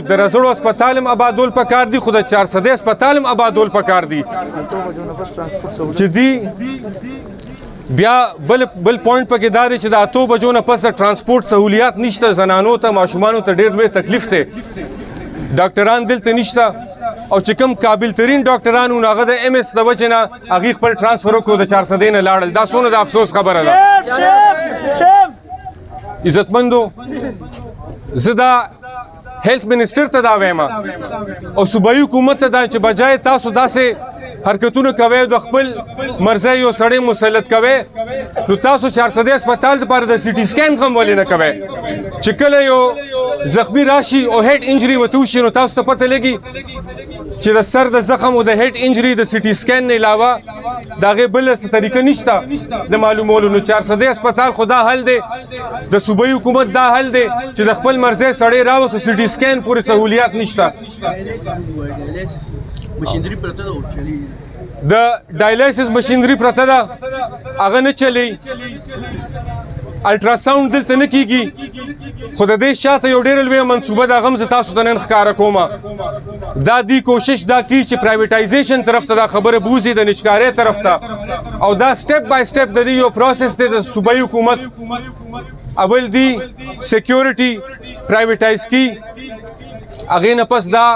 د رزړو هسپتال هم آبادول پکار دي، خو د 400 هسپتال هم آبادول پکار دي چې دی بیا بل پوینټ پکې دا دی چې د 8 بجو نه پس د ترانسپورټ سهولیات نشته، زنانو ته ماشومانو ته ډېر لوی تکلیف دی، ډاکټران دلته نشته او چې کوم قابل ترین ډاکټران وو هغه د MS د وجې نه هغې خپل ټرانسفر وکړو د 400 نه لاړل. دا څونه د افسوس خبره ده. عزتمندو زه دا هیلث منسټر ته دا وایم او صوبایي حکومت ته دا چې بجای تاسو داسې حرکتونه کوي د خپل مرزي یو سړی مسلط کوي نو تاسو 400 هسپتال لپاره د سي ټي سکین هم ولې نه کوي چې کله یو زخمی راشي او هډ انجری وته وشي نو تاسو ته پته لګي چې د سر د زخم او د هډ انجری د سي ټي سکین نه علاوه دغه بل څه طریقه نشته د معلومولو. نو 400 هسپتال خدا حل دی، د صوبایي حکومت دا حل دی چې د خپل مرزي سړی راوسو سي ټي سکین پورې سہولیات نشته. د ډایلیسس مشینری پرته ده هغه نه چلی، الټراساوند دلته نه کیږي، خو د دې شاته یو ډېره لویه منصوبه ده هغه هم زه تاسو ته نن ښکاره کومه. دا دی کوشش دا کوي چې پرایویټایزیشن طرف ته دا خبره بوځي، د نجکارۍ طرف ته، او دا سټپ بای سټپ د دې یو پروسس دی د صوبایي حکومت. اول دی سیکیورټي پرایویټایز کی، هغې نه پس دا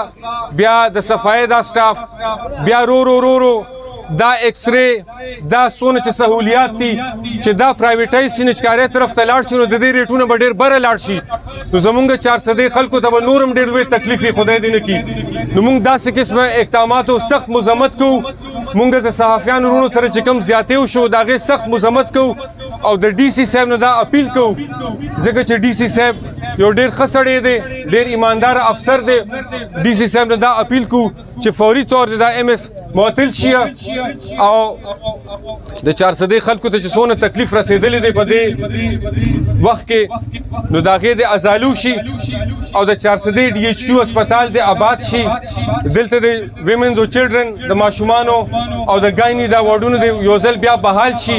بیا د صفایي دا سټاف، بیا رو دا ایکس ری، دا څونه چې سهولیات دي چې دا پرایویټایز شي نجکارۍ طرف ته لاړ شي نو د دې ریټونه به ډېر بره لاړ شي. نو زمونږ 400 خلکو ته به نور هم ډېر لوی تکلیف وي، خدای دې نه کړي. نو موږ داسې قسمه اقداماتو سخت مذمت کوو. موږ د صحافیانو وروڼو سره چې کوم زیاتې وشو د هغې سخت مذمت کوو او د ډي سي صاحب نه دا اپیل کوو ځکه چې ډي سي صاحب یو ډېر ښه سړی دی، ډېر ایماندار افسر دی. ډي سي صاحب نه دا اپیل کوو چې فوري طور د دا MS معطل شي او د 400 خلکو ته چې څونه تکلیف رسېدلی دی په دې وخت کې نو د هغې د ازالو شي او د 400 DHQ هسپتال د آباد شي. دلته د ویمنز او چلډرن د ماشومانو او د ګایني دا واردونه د یو ځل بیا بحال شي.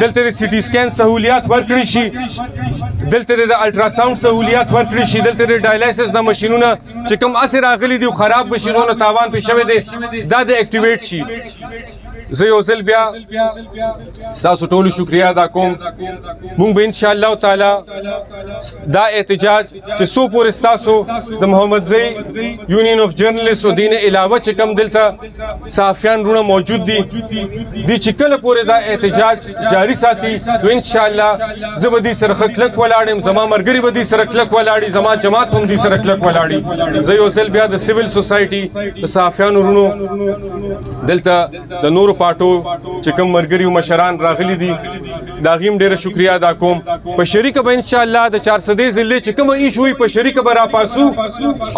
دلته د سي ټي سکین سهولیات ورکړي شي، دلته د الټراساوند سهولیات ورکړي شي، دلته د ډایلیسس د ماشینونه چې کوم هسې راغلي دي خراب به شي، نو تاوان پې شوی دی دا د اکټیویټ شي. زه یو ځل بیا ستاسو ټولو شکریه ادا کوم. مونږ به انشاءالله تعالی دا احتجاج چې څو پورې ستاسو د محمدزی یونین اف جرنلسټ او دین علاوه چې کوم دلته صحافیان وروڼه موجود دي دی چې کله پورې دا احتجاج جاری ساتي نو انشاءالله زه به دې سره ښه کلک ولاړ یم، زما ملګري به دې سره کلک ولاړي، زما جماعت هم دې سره کلک ولاړي. زه یو ځل بیا د سیویل سوسایټي د صحافیانو وروڼو دلته د نورو پارټو چې کوم ملګري او مشران راغلي دي د هغې هم ډېره شکریه ادا کوم. په شریکه به انشاءالله د 400 ضلعې چې کومه ایش وي په شریکه به راپاسو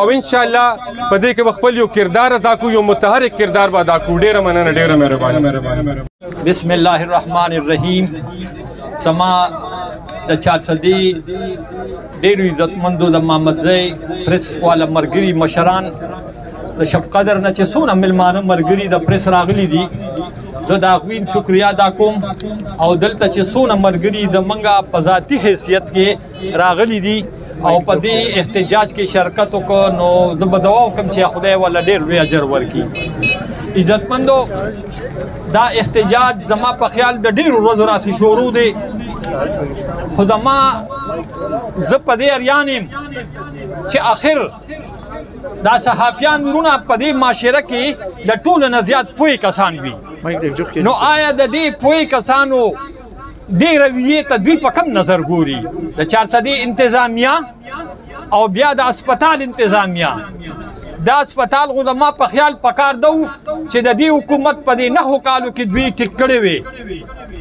او انشاءالله په دې کې به خپل یو کردار ادا کړو، یو متحرک کردار به ادا کړو. ډېره مننه، ډېره مهرباني. بسم الله الرحمن الرحیم. زما د 400 ډېرو عزتمندو د محمدزی پریس والا ملګري مشران د شب قدر نه چې څونه مېلمانه ملګري د پریس راغلي دي زه د هغوی شکریه ادا کوم او دلته چې څونه ملګري زمونږ په ذاتي حیثیت کې راغلي دي او په دې احتجاج کې شرکت وکړو نو زه به دعا وکړم چې خدای وله ډېر لوی اجر ورکړي. عزتمندو دا احتجاج زما په خیال د ډېرو ورځو راسې شروع دی، خو زما زه په دې اریان یم چې آخر دا صحافیان وروڼه په دې معاشره کې د ټولو نه زیات پوهې کسان وي. نو آیا د دې پوهې کسانو دې رویې ته دوی په کم نظر ګوري؟ د 400 انتظامیه او بیا د اسپتال انتظامیه دا اسپتال خو زما په خیال پکار ده چې د دې حکومت په دې 9 کالو کې دوی ټیک کړی وي،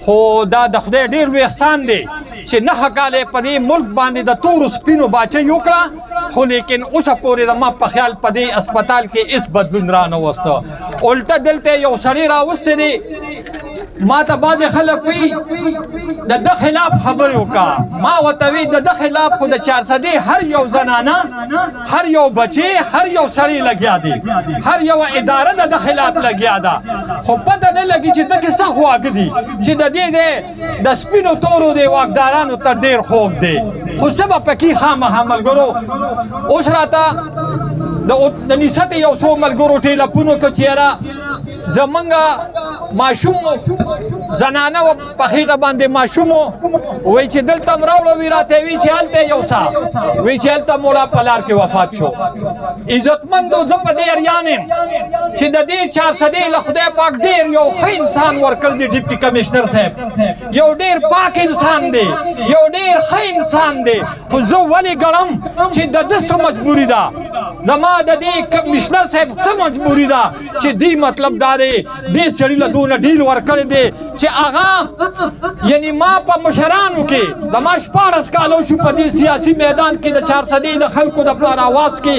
خو دا د خدای ډېر لوی احسان دی چې 9 کاله په دې ملک باندې د تورو سپینو باچه وکړه، خو لیکن اوسه پورې زما په خیال په دې اسپتال کې هېڅ بدلون را نه وسته. الټه دلته یو سړی راوستی دی ما ته بعضې خلک وایي د ده خلاف خبرې وکړه ما ورته وایي د ده خلاف خو د چارسدې هر یو زنانه هر یو بچی هر یو سړی لګیا دی هر یو اداره د ده خلاف لګیا ده خو پته نه لګي چې ده کې څه خواږه دي چې د دې د سپینو تورو د واکدارانو ته ډېر خوږ دی خو څه به پکې خامخا ملګرو اوس راته د نسبت یو څو ملګرو ټیلیفون وکړو چې یاره زمونږ ماشوم زنانه و په خېټه باندې ماشوم وایي چې دلته م راوړه وي راته وایي چې هلته یو څه وایي چې هلته مولا په لار کې وفات شو عزتمندو زه په دې اریان یم چې د دې چارسدې له خدای پاک ډېر یو ښه انسان ورکړ دی ډیپټي کمیشنر صاحب یو ډېر پاک انسان دی یو ډېر ښه انسان دی خو زه ولې ګڼم چې د ده څه مجبوري ده زما د دې کمیشنر صاحب څه مجبوري ده چې دوی مطلب دا دی دې سړي له دونه ډیل ورکړی دی چې هغه یعنی ما په مشرانو کې د ما 14 کاله وشو په دې سیاسي میدان کې د چارسدې د خلکو دپاره اواز کې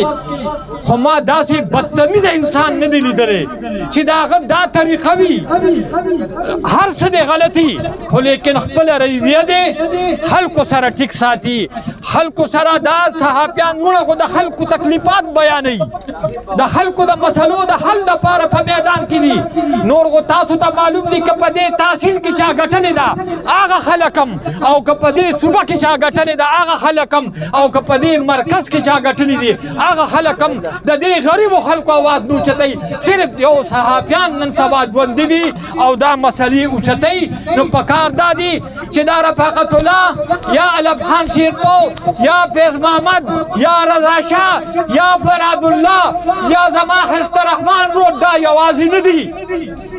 خو ما داسې بدتمیزه انسان نه دی لیدلی چې د هغه دا طریقه وي هر څه دی غلطي خو لیکن خپله رویه دی خلکو سره ټیک ساتي خلکو سره دا صحافیان مړه خو د خلکو تکلیفات بیانوي د خلکو د مسلو د حل دپاره په میدان کې دي نور خو تاسو ته معلوم دي که په دې تحصیل کې چا ګټلې ده هغه خلک هم او که په دې صوبه کې چا ګټلې ده هغه خلک هم او که په دې مرکز کې چا ګټلې دي هغه خلک هم د دې غریبو خلکو آواز نه اوچتوي صرف یو صحافیان نن سبا ژوندي دي او دا مسلې اوچتوي نو پکار دا دي چې دا رفاقت الله یا علب خان شیرپو یا فیض محمد یا رضا شاه یا فراد الله یا زما خسته رحمان روډ دا یوازې نه دي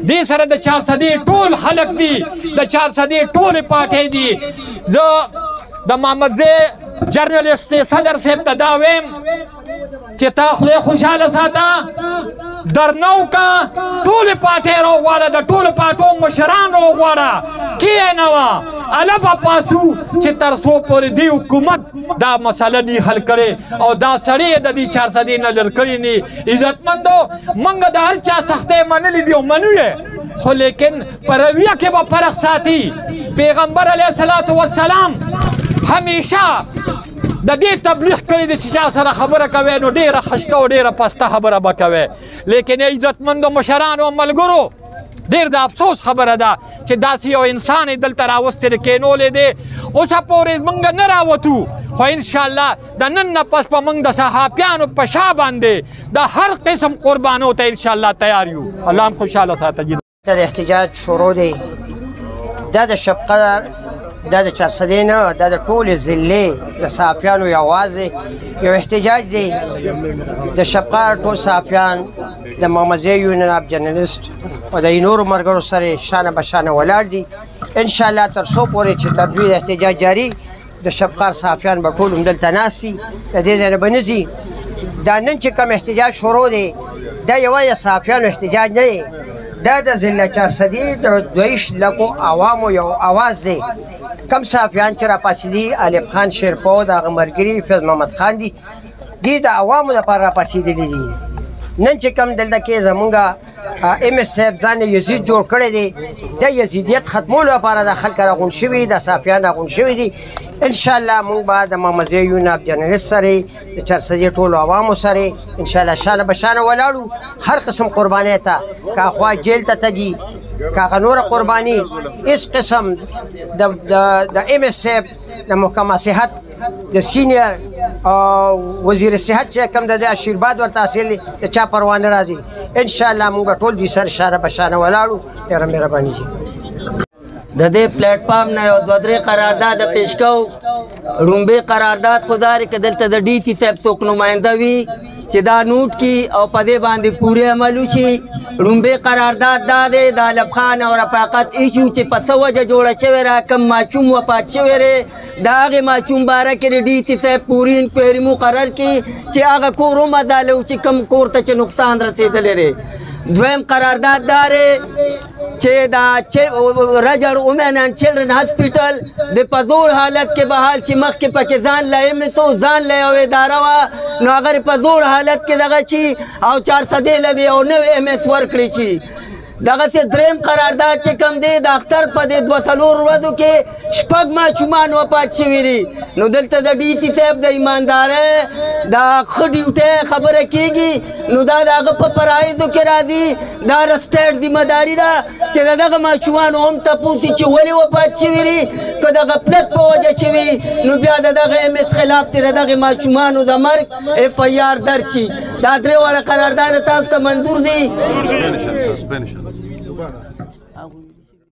دې سره د چارسدې ټول خلک دي د چارسدې ټولې پارټۍ دي زه د محمدزی جرنلسټ صدر صاحب ته دا ویم چې تا خدای خوشحاله ساته درنو کا ټولې پارټۍ راوغواړه د ټولو پارټو مشران راوغواړه کښېنوه اله به پاسو چې تر څو پورې دې حکومت دا مسله نه حل کړې او دا سړی د دې چارسدې نه لر کړي نه عزتمندو موږ د هر چا سختۍ منلي دي او منو یې خو لیکن په رویه کې به فرق ساتي پیغمبر علیه الصلاة والسلام همیشه د دې تبلیغ کړی دی چې چا سره خبره کوئ نو ډېره خشته او ډېره پسته خبره به کوئ لیکن عزتمندو مشرانو او ملګرو ډېر د افسوس خبره ده چې داسې یو انسان یې دلته راوستی دی کېنولی دی اوسه پورې موږ نه راوتو خو انشاءالله د نن نه پس به موږ د صحافیانو په شا باندې د هر قسم قربانو ته انشاءالله تیار یو الله هم خوشحاله ساته د احتجاج شروع دی دا د شبقدر دا د چارسدې نه دا د ټولې ضلعې د صحافیانو یوازې یو احتجاج دی د شبقدر ټول صحافیان د محمدزی یونین اف جرنلسټ او د نورو ملګرو سره شانه به شانه ولاړ دي انشاءالله تر څو پورې چې تر دوی احتجاج جاري د شبقدر صحافیان به ټول همدلته ناست دي د دې ځای نه به نه ځي دا نن چې کوم احتجاج شروع دی دا یوازې صحافیانو احتجاج نه دی دا د ضلع چارسدې د 22 لکو عوامو یو آواز دی کم صحافیان چې راپاڅېدي علب خان شیرپو د هغه ملګري فیض محمد خان دي دوی د عوامو لپاره راپاڅېدلي دي نن چې کوم دلته کې زمونږ ام اس صاحب ځان یزید جوړ کړی دی د یزیدیت ختمولو لپاره د خلک راغونډ شوي د صحافیان راغونډ شوي دي انشاءالله مونږ به د محمدزی یونین اف جرنلسټ سره د چارسدې ټولو عوامو سره انشاءالله شانه به شانه ولاړو هر قسم قربانۍ ته که خوا جیل ته تګي که هغه نوره قرباني هېڅ قسم د ام اس صاحب د محکمه صحت د سینیر وزیر صحت چې کوم د دې آشیرباد ورته حاصل دی د چا پروا نه راځي انشاءالله مونږ به ټول دوی سره شانه به شانه ولاړو ډېره مهرباني شي د دې پلیټ فارم نه یو دوه درې قرارداد پیش کوو لومبی قرارداد خو دا دی که دلته د ډي سي صاحب څوک نماینده وي چې دا نوټ کړي او په دې باندې پورې عمل وشي لومبی قرارداد دا دی د علب خان او رفاقت ایشو چې په څه وجه جوړه شوې را کم ماشوم وفات شوی دی د هغې ماشوم باره کې د ډي سي صاحب پورې انکوایري مقرر کړي چې هغه کور ومداله و چې کم کور ته چې نقصان رسېدلی دی دویم قرارداد دا دی چې دا رجړ وومن اینډ چلډرن هاسپیټل د په زوړ حالت کې بحال چې مخکې پکې ځان له MSO ځان له یو اداره وه نو هغه په زوړ حالت کې دغه شي او چارسدې له د یو نوی MS ورکړی شي دغسې دریم قرارداد چې کوم دی د اختر په دې 2-4 ورځو کې 6 ماشومان وفات شوي دي نو دلته د ډي سي صاحب د ایماندارۍ د ښه ډیوټۍ خبره کېږي نو دا د هغه په فرایضو کې راځي دا د سټیټ ذمه داري ده چې د دغه ماشومانو هم تپوس چې ولې وفات شوي دي که د غفلت په وجه شوي نو بیا د دغه ایم اس خلاف ترې د دغې ماشومانو د مرګ اف آی آر درج شي دا درې واړه قرارداد تاسو ته منظور دي